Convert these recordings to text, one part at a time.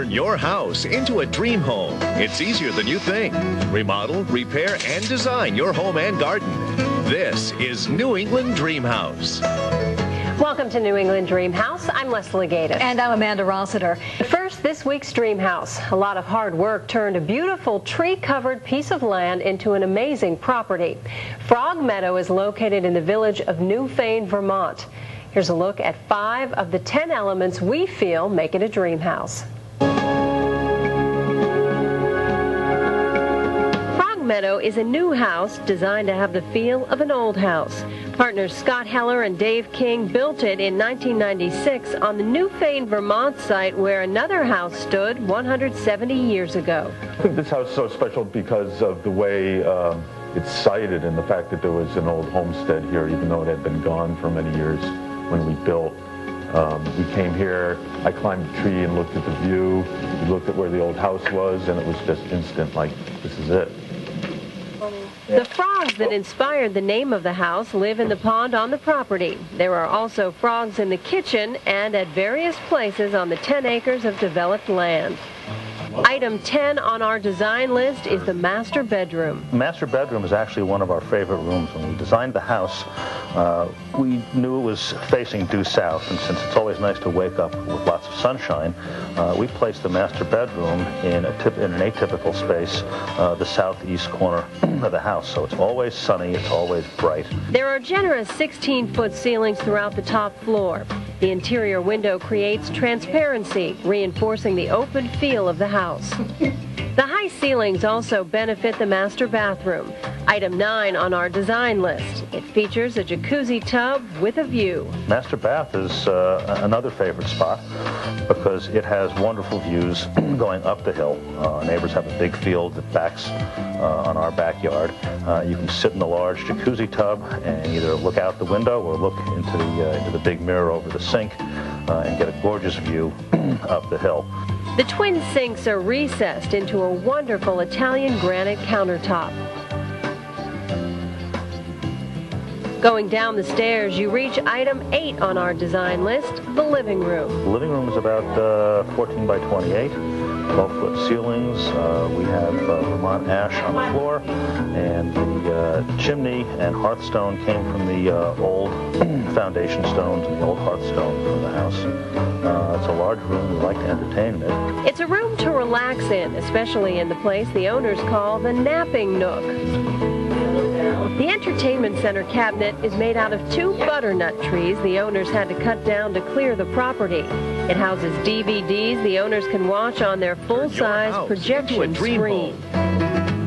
Turn your house into a dream home. It's easier than you think. Remodel, repair, and design your home and garden. This is New England Dream House. Welcome to New England Dream House. I'm Leslie Gaddis. And I'm Amanda Rossiter. First, this week's Dream House. A lot of hard work turned a beautiful tree-covered piece of land into an amazing property. Frog Meadow is located in the village of Newfane, Vermont. Here's a look at 5 of the 10 elements we feel make it a dream house. Meadow is a new house designed to have the feel of an old house. Partners Scott Heller and Dave King built it in 1996 on the Newfane, Vermont site where another house stood 170 years ago. I think this house is so special because of the way it's sited and the fact that there was an old homestead here, even though it had been gone for many years when we built. We came here, I climbed a tree and looked at the view, we looked at where the old house was, and it was just instant, like, this is it. The frogs that inspired the name of the house live in the pond on the property. There are also frogs in the kitchen and at various places on the 10 acres of developed land. Item 10 on our design list is the master bedroom. The master bedroom is actually one of our favorite rooms. When we designed the house, we knew it was facing due south, and since it's always nice to wake up with lots of sunshine, we placed the master bedroom in an atypical space, the southeast corner of the house. So it's always sunny, it's always bright. There are generous 16-foot ceilings throughout the top floor. The interior window creates transparency, reinforcing the open feel of the house. The high ceilings also benefit the master bathroom. Item 9 on our design list. It features a jacuzzi tub with a view. Master bath is another favorite spot because it has wonderful views going up the hill. Our neighbors have a big field that backs on our backyard. You can sit in the large jacuzzi tub and either look out the window or look into the big mirror over the sink and get a gorgeous view up the hill. The twin sinks are recessed into a wonderful Italian granite countertop. Going down the stairs, you reach item 8 on our design list, the living room. The living room is about 14 by 28, 12-foot ceilings. We have Vermont ash on the floor, and the chimney and hearthstone came from the old foundation stones and the old hearthstone from the house. It's a large room. We like to entertain in it. It's a room to relax in, especially in the place the owners call the napping nook. The entertainment center cabinet is made out of 2 butternut trees the owners had to cut down to clear the property. It houses DVDs the owners can watch on their full-size projection screen.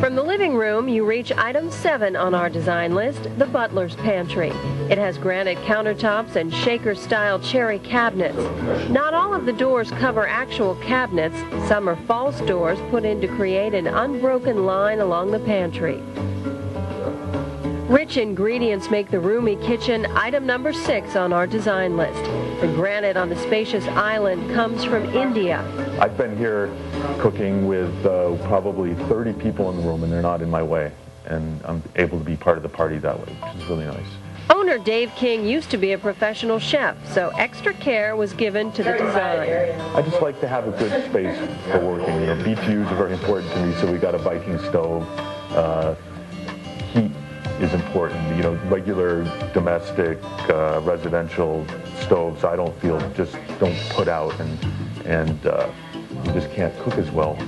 From the living room, you reach item 7 on our design list, the butler's pantry. It has granite countertops and shaker-style cherry cabinets. Not all of the doors cover actual cabinets. Some are false doors put in to create an unbroken line along the pantry. Rich ingredients make the roomy kitchen item number 6 on our design list. The granite on the spacious island comes from India. I've been here cooking with probably 30 people in the room, and they're not in my way. And I'm able to be part of the party that way, which is really nice. Owner Dave King used to be a professional chef, so extra care was given to the design. I just like to have a good space for working. You know, BTUs are very important to me, so we got a Viking stove. Heat is important. You know, regular domestic residential stoves I don't feel just don't put out, and you just can't cook as well.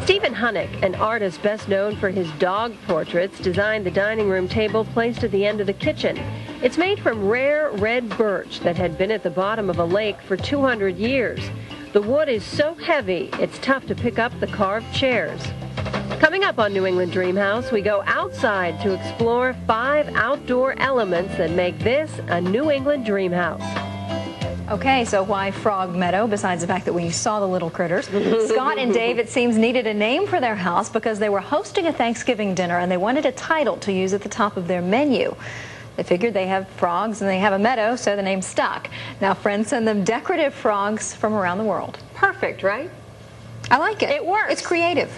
Stephen Hunnick, an artist best known for his dog portraits, designed the dining room table placed at the end of the kitchen. It's made from rare red birch that had been at the bottom of a lake for 200 years. The wood is so heavy, it's tough to pick up the carved chairs. Coming up on New England Dream House, we go outside to explore 5 outdoor elements that make this a New England Dream House. Okay, so why Frog Meadow, besides the fact that we saw the little critters? Scott and Dave, it seems, needed a name for their house because they were hosting a Thanksgiving dinner and they wanted a title to use at the top of their menu. They figured they have frogs and they have a meadow, so the name stuck. Now friends send them decorative frogs from around the world. Perfect, right? I like it. It works. It's creative.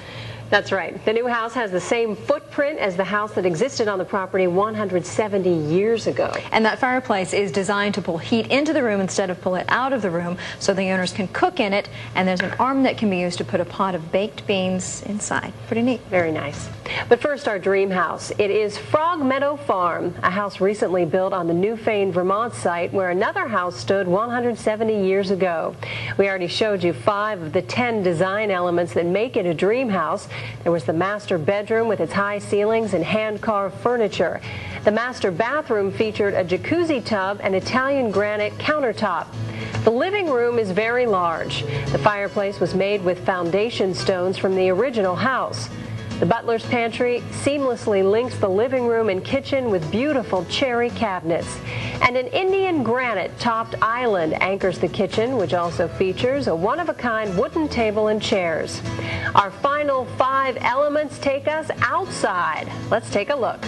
That's right. The new house has the same footprint as the house that existed on the property 170 years ago. And that fireplace is designed to pull heat into the room instead of pull it out of the room, so the owners can cook in it, and there's an arm that can be used to put a pot of baked beans inside. Pretty neat. Very nice. But first, our dream house. It is Frog Meadow Farm, a house recently built on the Newfane, Vermont site where another house stood 170 years ago. We already showed you 5 of the 10 design elements that make it a dream house. There was the master bedroom with its high ceilings and hand-carved furniture. The master bathroom featured a jacuzzi tub and Italian granite countertop. The living room is very large. The fireplace was made with foundation stones from the original house. The butler's pantry seamlessly links the living room and kitchen with beautiful cherry cabinets. And an Indian granite-topped island anchors the kitchen, which also features a one-of-a-kind wooden table and chairs. Our final 5 elements take us outside. Let's take a look.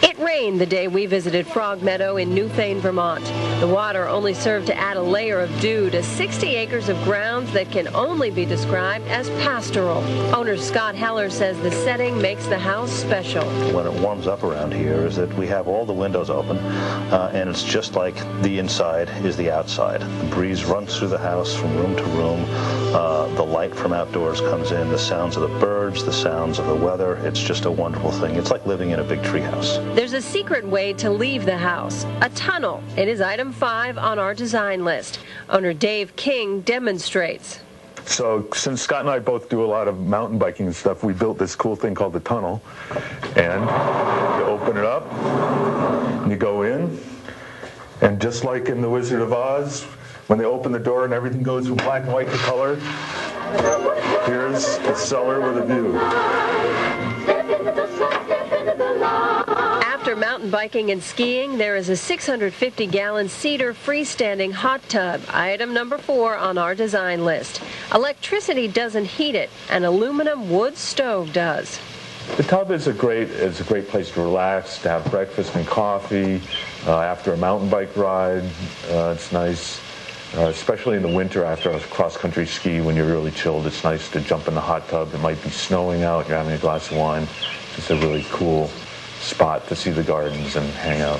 It rained the day we visited Frog Meadow in Newfane, Vermont. The water only served to add a layer of dew to 60 acres of grounds that can only be described as pastoral. Owner Scott Heller says the setting makes the house special. When it warms up around here is that we have all the windows open, and it's just like the inside is the outside. The breeze runs through the house from room to room. The light from outdoors comes in, the sounds of the birds, the sounds of the weather. It's just a wonderful thing. It's like living in a big tree house. There's a secret way to leave the house, a tunnel. It is item 5 on our design list. Owner Dave King demonstrates. So since Scott and I both do a lot of mountain biking and stuff, we built this cool thing called the tunnel. And you open it up, and you go in, and just like in The Wizard of Oz, when they open the door and everything goes from black and white to color, here's the cellar with a view. After mountain biking and skiing, there is a 650-gallon cedar freestanding hot tub, item number 4 on our design list. Electricity doesn't heat it, an aluminum wood stove does. The tub is a great place to relax, to have breakfast and coffee after a mountain bike ride. It's nice, especially in the winter after a cross-country ski when you're really chilled. It's nice to jump in the hot tub. It might be snowing out, you're having a glass of wine. It's a really cool spot to see the gardens and hang out.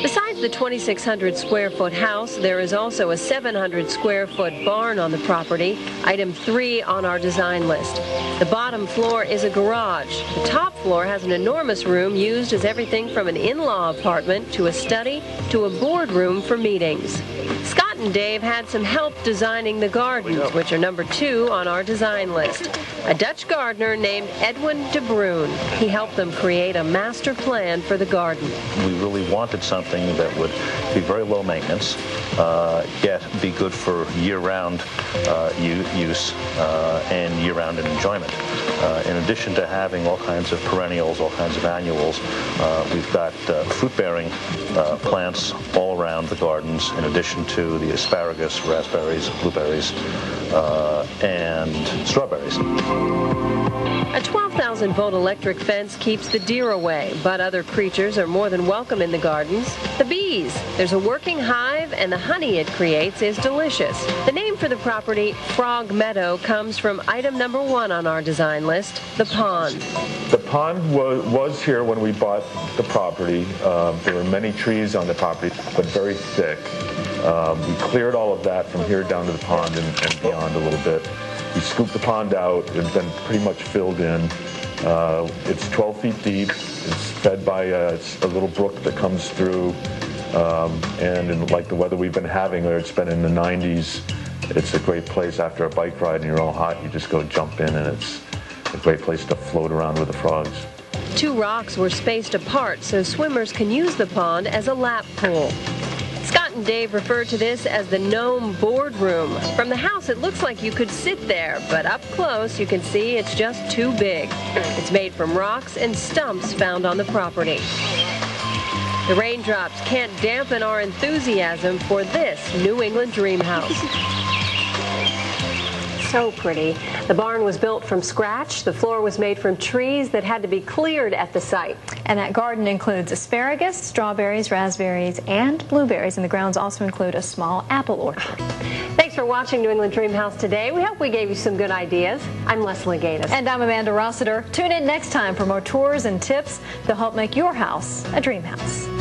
Besides the 2,600 square foot house, there is also a 700 square foot barn on the property, item 3 on our design list. The bottom floor is a garage. The top floor has an enormous room used as everything from an in-law apartment to a study to a boardroom for meetings. Scott and Dave had some help designing the gardens, which are number 2 on our design list. A Dutch gardener named Edwin de Bruin. He helped them create a master plan for the garden. We really wanted something that would be very low maintenance, yet be good for year-round use and year-round enjoyment. In addition to having all kinds of perennials, all kinds of annuals, we've got fruit-bearing plants all around the gardens, in addition to the asparagus, raspberries, blueberries, and strawberries. A 12,000-volt electric fence keeps the deer away, but other creatures are more than welcome in the gardens. The bees. There's a working hive, and the honey it creates is delicious. The name for the property, Frog Meadow, comes from item number 1 on our design list, the pond. The pond was here when we bought the property. There were many trees on the property, but very thick. We cleared all of that from here down to the pond and beyond a little bit. We scooped the pond out. It's been pretty much filled in. It's 12 feet deep. It's fed by a little brook that comes through. And in like the weather we've been having, where it's been in the 90s, it's a great place after a bike ride and you're all hot. You just go jump in, and it's a great place to float around with the frogs. 2 rocks were spaced apart so swimmers can use the pond as a lap pool. Scott and Dave refer to this as the gnome boardroom. From the house, it looks like you could sit there, but up close, you can see it's just too big. It's made from rocks and stumps found on the property. The raindrops can't dampen our enthusiasm for this New England dream house. so pretty. The barn was built from scratch. The floor was made from trees that had to be cleared at the site. And that garden includes asparagus, strawberries, raspberries, and blueberries. And the grounds also include a small apple orchard. Thanks for watching New England Dream House today. We hope we gave you some good ideas. I'm Leslie Gaines. And I'm Amanda Rossiter. Tune in next time for more tours and tips to help make your house a dream house.